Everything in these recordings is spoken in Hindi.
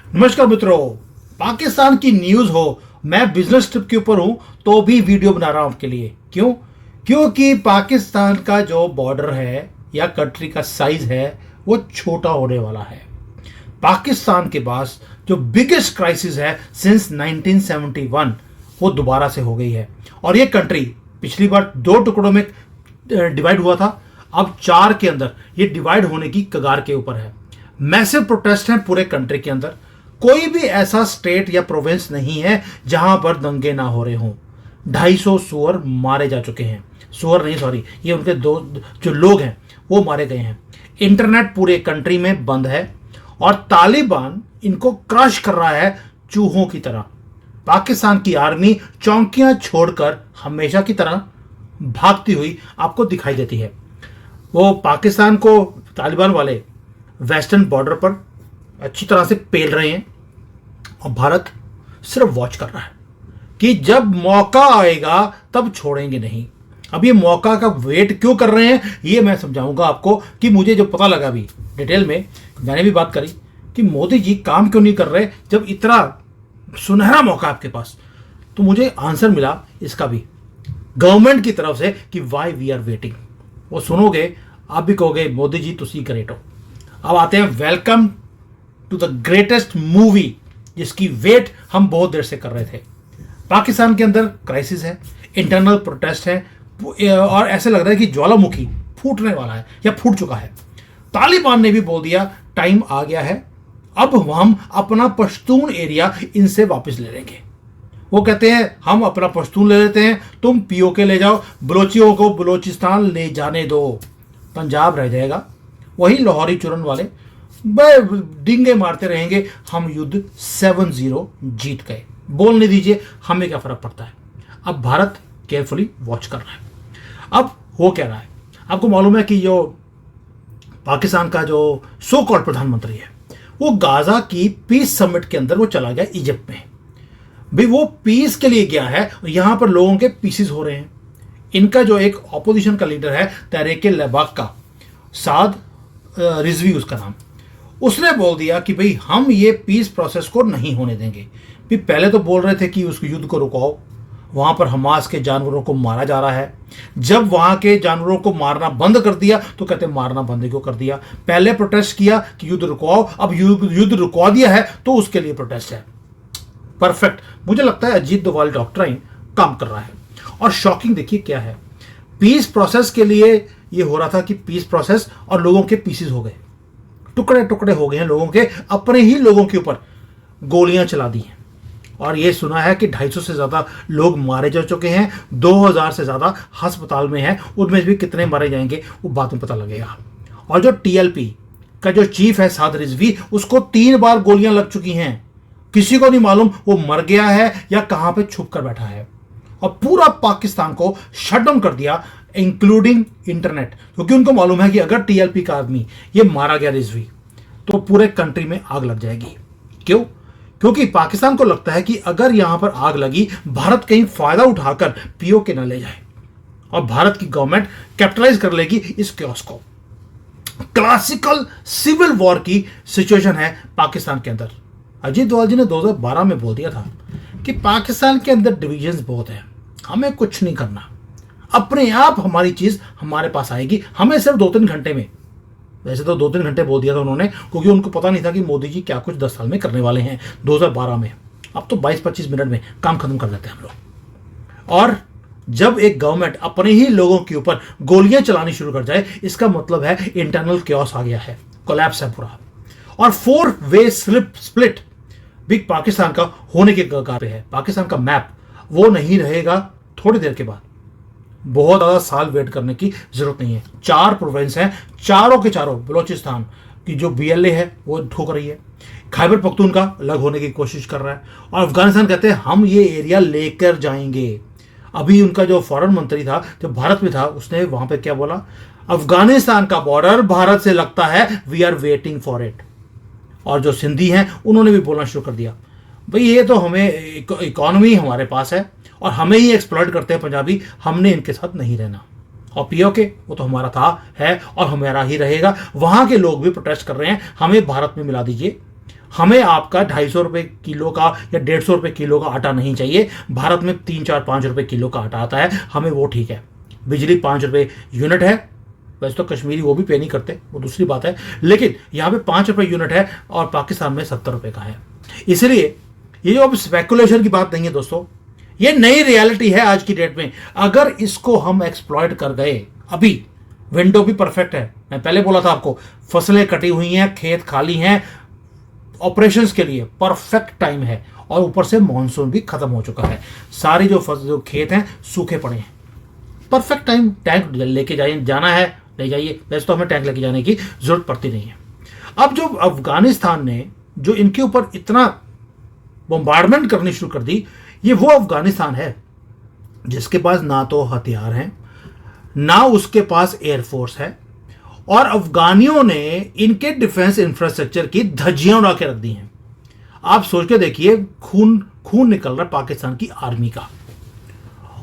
नमस्कार मित्रों। पाकिस्तान की न्यूज हो, मैं बिजनेस ट्रिप के ऊपर हूं तो भी वीडियो बना रहा हूं आपके लिए। क्यों? क्योंकि पाकिस्तान का जो बॉर्डर है या कंट्री का साइज है वो छोटा होने वाला है। पाकिस्तान के पास जो बिगेस्ट क्राइसिस है सिंस 1971 वो दोबारा से हो गई है। और ये कंट्री पिछली बार 2 टुकड़ों में डिवाइड हुआ था, अब 4 के अंदर ये डिवाइड होने की कगार के ऊपर है। मैसिव प्रोटेस्ट हैं पूरे कंट्री के अंदर। कोई भी ऐसा स्टेट या प्रोविंस नहीं है जहां पर दंगे ना हो रहे हों। 250 सुअर मारे जा चुके हैं। सुअर नहीं, सॉरी, ये उनके दो जो लोग हैं वो मारे गए हैं। इंटरनेट पूरे कंट्री में बंद है और तालिबान इनको क्रश कर रहा है चूहों की तरह। पाकिस्तान की आर्मी चौकियां छोड़कर हमेशा की तरह भागती हुई आपको दिखाई देती है। वो पाकिस्तान को तालिबान वाले वेस्टर्न बॉर्डर पर अच्छी तरह से पेल रहे हैं और भारत सिर्फ वॉच कर रहा है कि जब मौका आएगा तब छोड़ेंगे नहीं। अब ये मौका का वेट क्यों कर रहे हैं ये मैं समझाऊंगा आपको। कि मुझे जो पता लगा अभी डिटेल में, मैंने भी बात करी कि मोदी जी काम क्यों नहीं कर रहे जब इतना सुनहरा मौका आपके पास, तो मुझे आंसर मिला इसका भी गवर्नमेंट की तरफ से कि वाई वी आर वेटिंग। वो सुनोगे आप भी कहोगे मोदी जी तुसी ग्रेट हो। अब आते हैं welcome to the greatest movie जिसकी वेट हम बहुत देर से कर रहे थे। पाकिस्तान के अंदर क्राइसिस है, इंटरनल प्रोटेस्ट है और ऐसे लग रहा है कि ज्वालामुखी फूटने वाला है या फूट चुका है। तालिबान ने भी बोल दिया टाइम आ गया है, अब हम अपना पश्तून एरिया इनसे वापस ले लेंगे। वो कहते हैं हम अपना पश्तून ले लेते हैं, तुम पीओके ले जाओ, बलोचियों को बलोचिस्तान ले जाने दो, पंजाब रह जाएगा। वही लाहौरी चुरन वाले डिंगे मारते रहेंगे, हम युद्ध 7-0 जीत गए। बोलने दीजिए, हमें क्या फर्क पड़ता है। अब भारत केयरफुली वॉच कर रहा है। अब हो क्या रहा है आपको मालूम है कि जो पाकिस्तान का जो सो कॉल्ड प्रधानमंत्री है वो गाजा की पीस समिट के अंदर वो चला गया इजिप्ट में। भाई वो पीस के लिए गया है, यहां पर लोगों के पीसेस हो रहे हैं। इनका जो एक ऑपोजिशन का लीडर है तहरीक लेबाक का, साद रिजवी उसका नाम, उसने बोल दिया कि भाई हम ये पीस प्रोसेस को नहीं होने देंगे। भी पहले तो बोल रहे थे कि उस युद्ध को रुकाओ, वहां पर हमास के जानवरों को मारा जा रहा है। जब वहां के जानवरों को मारना बंद कर दिया तो कहते मारना बंद क्यों कर दिया। पहले प्रोटेस्ट किया कि युद्ध रुकवाओ, अब युद्ध रुकवा दिया है तो उसके लिए प्रोटेस्ट है। परफेक्ट। मुझे लगता है अजीत डोभाल डॉक्ट्राइन काम कर रहा है। और शॉकिंग देखिए क्या है, पीस प्रोसेस के लिए ये हो रहा था कि पीस प्रोसेस और लोगों के पीसेस हो गए, टुकड़े टुकड़े हो गए हैं लोगों के, अपने ही लोगों के ऊपर गोलियां चला दी हैं। और ये सुना है कि 250 से ज्यादा लोग मारे जा चुके हैं, 2000 से ज्यादा अस्पताल में हैं। उनमें भी कितने मारे जाएंगे वो बाद में पता लगेगा। और जो टीएलपी का जो चीफ है साद रिजवी, उसको 3 बार गोलियां लग चुकी हैं। किसी को नहीं मालूम वो मर गया है या कहां पे छुप कर बैठा है। और पूरा पाकिस्तान को शटडाउन कर दिया इंक्लूडिंग इंटरनेट, क्योंकि उनको मालूम है कि अगर टीएलपी का आदमी ये मारा गया रिजवी तो पूरे कंट्री में आग लग जाएगी। क्यों? क्योंकि पाकिस्तान को लगता है कि अगर यहां पर आग लगी भारत कहीं फायदा उठाकर पीओके न ले जाए और भारत की गवर्नमेंट कैपिटलाइज कर लेगी इस क्योस को। क्लासिकल सिविल वॉर की सिचुएशन है पाकिस्तान के अंदर। अजीत डोभाल जी ने 2012 में बोल दिया था कि पाकिस्तान के अंदर डिविजन्स बहुत है, हमें कुछ नहीं करना, अपने आप हमारी चीज हमारे पास आएगी, हमें सिर्फ 2-3 घंटे में। वैसे तो 2-3 घंटे बोल दिया था उन्होंने, क्योंकि उनको पता नहीं था कि मोदी जी क्या कुछ 10 साल में करने वाले हैं 2012 में। अब तो 22-25 मिनट में काम खत्म कर देते हैं हम लोग। और जब एक गवर्नमेंट अपने ही लोगों के ऊपर गोलियां चलानी शुरू कर जाए, इसका मतलब है इंटरनल क्योस आ गया है, कोलैप्स है पूरा। और 4 वे स्प्लिट भी पाकिस्तान का होने के कगार पे है। पाकिस्तान का मैप वो नहीं रहेगा थोड़ी देर के बाद। बहुत ज्यादा साल वेट करने की जरूरत नहीं है। 4 प्रोविंस हैं, चारों के चारों बलोचिस्तान की जो बीएलए है वो ठोक रही है, खैबर पख्तूनख्वा अलग होने की कोशिश कर रहा है और अफगानिस्तान कहते हैं हम ये एरिया लेकर जाएंगे। अभी उनका जो फॉरेन मंत्री था जो भारत में था, उसने वहां पे क्या बोला, अफगानिस्तान का बॉर्डर भारत से लगता है, we are waiting for it. और जो सिंधी हैं उन्होंने भी बोलना शुरू कर दिया, भाई ये तो हमें इकोनॉमी हमारे पास है और हमें ही एक्सप्लॉइट करते हैं पंजाबी, हमने इनके साथ नहीं रहना। और पीओके वो तो हमारा था, है और हमारा ही रहेगा। वहां के लोग भी प्रोटेस्ट कर रहे हैं, हमें भारत में मिला दीजिए। हमें आपका 250 रुपये किलो का या 150 रुपये किलो का आटा नहीं चाहिए। भारत में 3, 4, 5 रुपये किलो का आटा आता है, हमें वो ठीक है। बिजली 5 रुपये यूनिट है, वैसे तो कश्मीरी वो भी पे नहीं करते, वो दूसरी बात है, लेकिन यहाँ पे 5 रुपये यूनिट है और पाकिस्तान में 70 रुपये का है। इसलिए ये जो अब स्पेकुलेशन की बात नहीं है दोस्तों, ये नई रियलिटी है आज की डेट में। अगर इसको हम एक्सप्लॉइट कर गए, अभी विंडो भी परफेक्ट है, मैं पहले बोला था आपको, फसलें कटी हुई हैं, खेत खाली हैं, ऑपरेशंस के लिए परफेक्ट टाइम है, और ऊपर से मॉनसून भी खत्म हो चुका है, सारे जो खेत हैं सूखे पड़े हैं, परफेक्ट टाइम। टैंक लेके जाना है ले जाइए, वैसे तो हमें टैंक लेके जाने की जरूरत पड़ती नहीं है। अब जो अफगानिस्तान ने जो इनके ऊपर इतना बम्बार्डमेंट करनी शुरू कर दी, ये वो अफगानिस्तान है जिसके पास ना तो हथियार हैं, ना उसके पास एयरफोर्स है, और अफगानियों ने इनके डिफेंस इंफ्रास्ट्रक्चर की धज्जियां उड़ा के रख दी हैं। आप सोच के देखिए, खून खून निकल रहा पाकिस्तान की आर्मी का,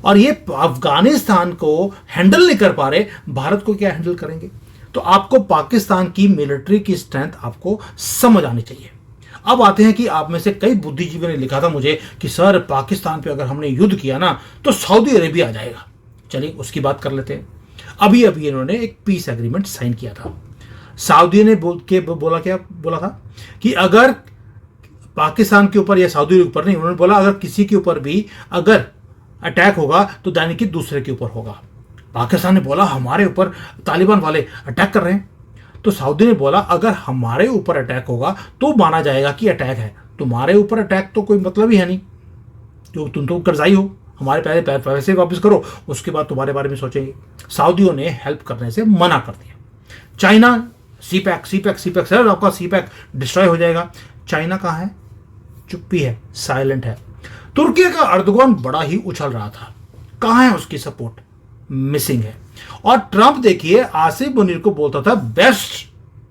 और ये अफगानिस्तान को हैंडल नहीं कर पा रहे, भारत को क्या हैंडल करेंगे? तो आपको पाकिस्तान की मिलिट्री की स्ट्रेंथ आपको समझ आनी चाहिए। अब आते हैं कि आप में से कई बुद्धिजीवियों ने लिखा था मुझे कि सर पाकिस्तान पे अगर हमने युद्ध किया ना तो सऊदी अरेबिया आ जाएगा। चलिए उसकी बात कर लेते हैं। अभी अभी इन्होंने एक पीस एग्रीमेंट साइन किया था। सऊदी ने बोला था कि अगर पाकिस्तान के ऊपर या सऊदी के ऊपर नहीं, उन्होंने बोला अगर किसी के ऊपर भी अगर अटैक होगा तो यानी कि दूसरे के ऊपर होगा। पाकिस्तान ने बोला हमारे ऊपर तालिबान वाले अटैक कर रहे हैं, तो सऊदी ने बोला अगर हमारे ऊपर अटैक होगा तो माना जाएगा कि अटैक है, तुम्हारे ऊपर अटैक तो कोई मतलब ही है नहीं, जो तुम तो कर्जाई हो, हमारे पहले पैसे वापस करो, उसके बाद तुम्हारे बारे में सोचेंगे। सऊदियों ने हेल्प करने से मना कर दिया। चाइना सीपैक सर आपका सीपैक डिस्ट्रॉय हो जाएगा। चाइना कहाँ है? चुप्पी है, साइलेंट है। तुर्की का अर्दोगन बड़ा ही उछल रहा था, कहाँ है उसकी सपोर्ट? मिसिंग है। और ट्रंप देखिए आसिफ मुनीर को बोलता था बेस्ट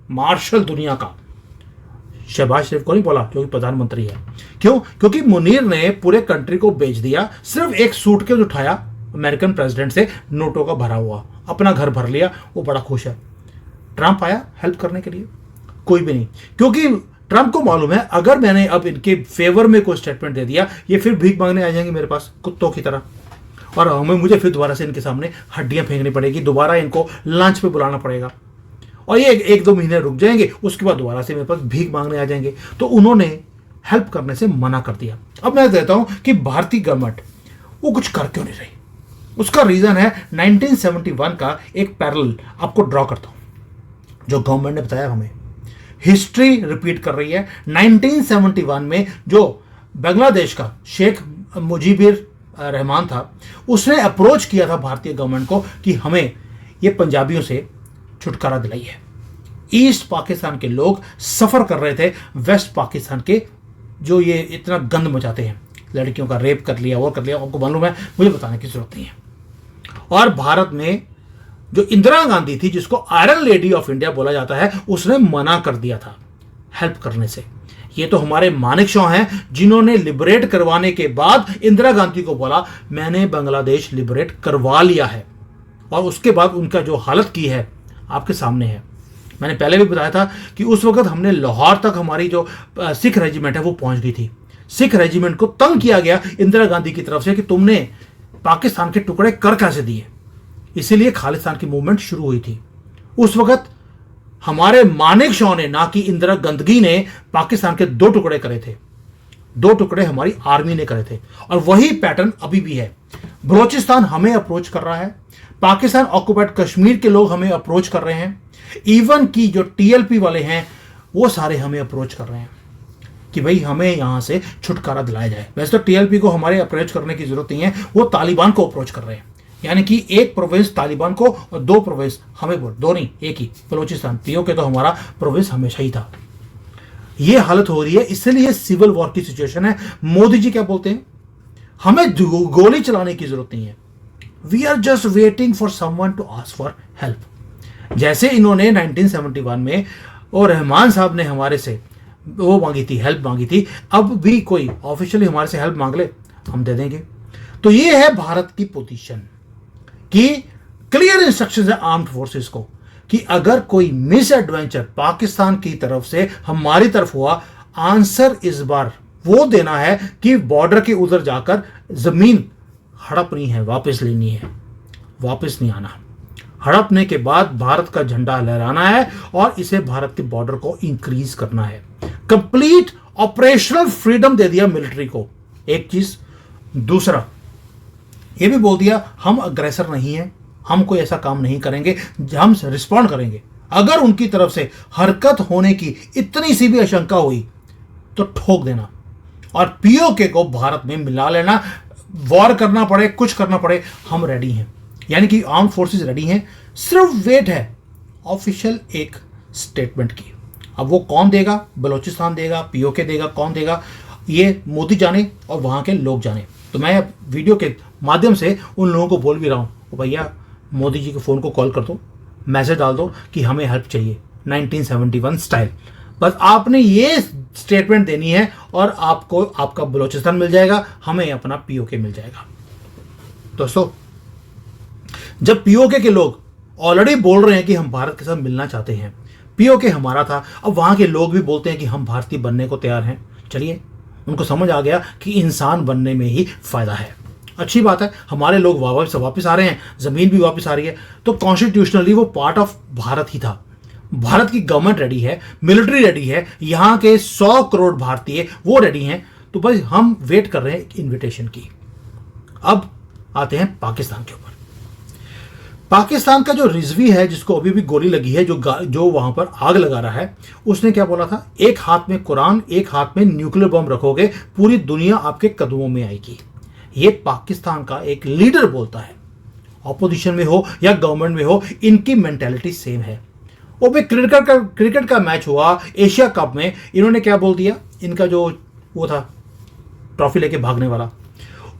मार्शल दुनिया का, शहबाज शरीफ को नहीं बोला क्योंकि प्रधानमंत्री है। क्यों? क्योंकि मुनीर ने पूरे कंट्री को बेच दिया, सिर्फ एक सूटकेस उठाया अमेरिकन प्रेसिडेंट से नोटों का भरा हुआ, अपना घर भर लिया, वो बड़ा खुश है। ट्रंप आया हेल्प करने के लिए? कोई भी नहीं, क्योंकि ट्रंप को मालूम है अगर मैंने अब इनके फेवर में कोई स्टेटमेंट दे दिया, ये फिर भीख मांगने आ जाएंगे मेरे पास कुत्तों की तरह, और मुझे फिर दोबारा से इनके सामने हड्डियां फेंकनी पड़ेगी, दोबारा इनको लंच पे बुलाना पड़ेगा, और ये 1-2 महीने रुक जाएंगे, उसके बाद दोबारा से मेरे पास भीख मांगने आ जाएंगे। तो उन्होंने हेल्प करने से मना कर दिया। अब मैं कहता हूं कि भारतीय गवर्नमेंट वो कुछ कर क्यों नहीं रही? उसका रीजन है 1971 का एक पैरेलल आपको ड्रॉ करता हूं, जो गवर्नमेंट ने बताया हमें। हिस्ट्री रिपीट कर रही है। 1971 में जो बांग्लादेश का शेख मुजीबिर रहमान था, उसने अप्रोच किया था भारतीय गवर्नमेंट को कि हमें ये पंजाबियों से छुटकारा दिलाइए। ईस्ट पाकिस्तान के लोग सफर कर रहे थे वेस्ट पाकिस्तान के, जो ये इतना गंद मचाते हैं, लड़कियों का रेप कर लिया, वो कर लिया, आपको मालूम है, मुझे बताने की जरूरत नहीं है। और भारत में जो इंदिरा गांधी थी, जिसको आयरन लेडी ऑफ इंडिया बोला जाता है, उसने मना कर दिया था हेल्प करने से। ये तो हमारे मानेकशॉ हैं जिन्होंने लिबरेट करवाने के बाद इंदिरा गांधी को बोला मैंने बांग्लादेश लिबरेट करवा लिया है, और उसके बाद उनका जो हालत की है आपके सामने है। मैंने पहले भी बताया था कि उस वक्त हमने लाहौर तक हमारी जो सिख रेजिमेंट है वो पहुंच गई थी। सिख रेजिमेंट को तंग किया गया इंदिरा गांधी की तरफ से कि तुमने पाकिस्तान के टुकड़े कर कैसे दिए, इसीलिए खालिस्तान की मूवमेंट शुरू हुई थी। उस वक्त हमारे मानेकशॉ ने, ना कि इंदिरा गंदगी ने, पाकिस्तान के 2 टुकड़े करे थे। 2 टुकड़े हमारी आर्मी ने करे थे, और वही पैटर्न अभी भी है। बलोचिस्तान हमें अप्रोच कर रहा है, पाकिस्तान ऑक्युपाइड कश्मीर के लोग हमें अप्रोच कर रहे हैं, इवन की जो टीएलपी वाले हैं वो सारे हमें अप्रोच कर रहे हैं कि भाई हमें यहां से छुटकारा दिलाया जाए। वैसे तो टीएलपी को हमारे अप्रोच करने की जरूरत नहीं है, वो तालिबान को अप्रोच कर रहे हैं, यानी कि एक प्रोविंस तालिबान को और 2 प्रोविंस हमें, 2 नहीं, एक ही बलोचिस्तान। पीओके तो हमारा प्रोविंस हमेशा ही था। ये हालत हो रही है, इसलिए सिविल वॉर की सिचुएशन है। मोदी जी क्या बोलते हैं? हमें गोली चलाने की जरूरत नहीं है, we are just waiting for someone to ask for help. जैसे इन्होंने 1971 में और रहमान साहब ने हमारे से वो मांगी थी, हेल्प मांगी थी, अब भी कोई ऑफिशियली हमारे से हेल्प मांग ले हम दे देंगे। तो ये है भारत की पोजीशन कि क्लियर इंस्ट्रक्शंस है आर्म्ड फोर्सेस को कि अगर कोई मिस एडवेंचर पाकिस्तान की तरफ से हमारी तरफ हुआ, आंसर इस बार वो देना है कि बॉर्डर के उधर जाकर जमीन हड़पनी है, वापस लेनी है, वापस नहीं आना। हड़पने के बाद भारत का झंडा लहराना है और इसे भारत के बॉर्डर को इंक्रीज करना है। कंप्लीट ऑपरेशनल फ्रीडम दे दिया मिलिट्री को, एक चीज। दूसरा ये भी बोल दिया हम अग्रेसर नहीं है, हम कोई ऐसा काम नहीं करेंगे, हम रिस्पॉन्ड करेंगे। अगर उनकी तरफ से हरकत होने की इतनी सी भी आशंका हुई तो ठोक देना और पीओके को भारत में मिला लेना। वॉर करना पड़े, कुछ करना पड़े, हम रेडी हैं। यानी कि आर्म फोर्सेस रेडी हैं, सिर्फ वेट है ऑफिशियल एक स्टेटमेंट की। अब वो कौन देगा? बलूचिस्तान देगा, पीओके देगा, कौन देगा? ये मोदी जाने और वहां के लोग जाने। तो मैं वीडियो के माध्यम से उन लोगों को बोल भी रहा हूं, भैया मोदी जी के फोन को कॉल कर दो, मैसेज डाल दो कि हमें हेल्प चाहिए 1971 स्टाइल। बस आपने ये स्टेटमेंट देनी है और आपको आपका बलूचिस्तान मिल जाएगा, हमें अपना पीओके मिल जाएगा। दोस्तों, जब पीओके के लोग ऑलरेडी बोल रहे हैं कि हम भारत के साथ मिलना चाहते हैं, पीओके हमारा था, अब वहां के लोग भी बोलते हैं कि हम भारतीय बनने को तैयार हैं, चलिए उनको समझ आ गया कि इंसान बनने में ही फायदा है। अच्छी बात है, हमारे लोग वापस आ रहे हैं, जमीन भी वापस आ रही है, तो कॉन्स्टिट्यूशनली वो पार्ट ऑफ भारत ही था। भारत की गवर्नमेंट रेडी है, मिलिट्री रेडी है, यहाँ के 100 करोड़ भारतीय वो रेडी हैं। तो बस हम वेट कर रहे हैं इनविटेशन की। अब आते हैं पाकिस्तान के ऊपर। पाकिस्तान का जो रिजवी है, जिसको अभी भी गोली लगी है, जो वहां पर आग लगा रहा है, उसने क्या बोला था? एक हाथ में कुरान, एक हाथ में न्यूक्लियर बम रखोगे, पूरी दुनिया आपके कदमों में आएगी। ये पाकिस्तान का एक लीडर बोलता है। ऑपोजिशन में हो या गवर्नमेंट में हो, इनकी मेंटालिटी सेम है। वो भी क्रिकेट का मैच हुआ एशिया कप में, इन्होंने क्या बोल दिया? इनका जो वो था ट्रॉफी लेके भागने वाला,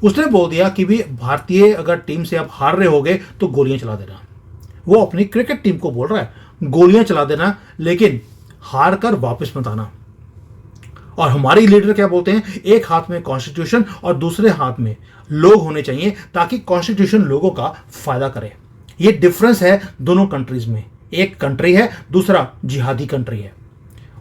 उसने बोल दिया कि भी भारतीय अगर टीम से आप हार रहे होगे तो गोलियां चला देना। वो अपनी क्रिकेट टीम को बोल रहा है गोलियां चला देना, लेकिन हार कर वापस मत आना। और हमारे लीडर क्या बोलते हैं? एक हाथ में कॉन्स्टिट्यूशन और दूसरे हाथ में लोग होने चाहिए, ताकि कॉन्स्टिट्यूशन लोगों का फायदा करे। ये डिफरेंस है दोनों कंट्रीज में। एक कंट्री है, दूसरा जिहादी कंट्री है।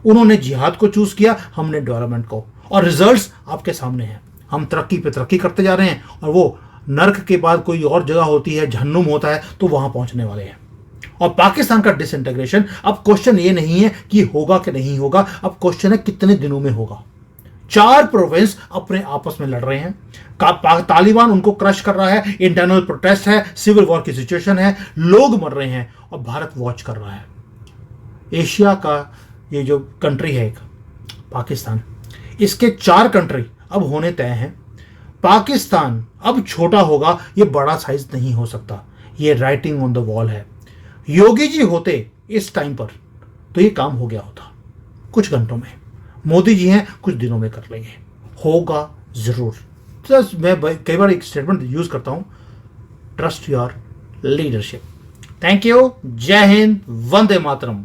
उन्होंने जिहाद को चूज किया, हमने डेवलपमेंट को, और रिजल्ट्स आपके सामने हैं। हम तरक्की पे तरक्की करते जा रहे हैं, और वो नर्क के बाद कोई और जगह होती है, जहन्नुम होता है, तो वहां पहुंचने वाले हैं। और पाकिस्तान का डिसइंटीग्रेशन, अब क्वेश्चन ये नहीं है कि होगा कि नहीं होगा, अब क्वेश्चन है कितने दिनों में होगा। 4 प्रोविंस अपने आपस में लड़ रहे हैं, तालिबान उनको क्रश कर रहा है, इंटरनल प्रोटेस्ट है, सिविल वॉर की सिचुएशन है, लोग मर रहे हैं, और भारत वॉच कर रहा है। एशिया का ये जो कंट्री है एक पाकिस्तान, इसके 4 कंट्री अब होने तय हैं। पाकिस्तान अब छोटा होगा, ये बड़ा साइज नहीं हो सकता। ये राइटिंग ऑन द वॉल है। योगी जी होते इस टाइम पर तो ये काम हो गया होता कुछ घंटों में। मोदी जी हैं, कुछ दिनों में कर लेंगे, होगा जरूर। प्लस मैं कई बार एक स्टेटमेंट यूज करता हूं, trust your leadership. Thank you, जय हिंद, वंदे मातरम।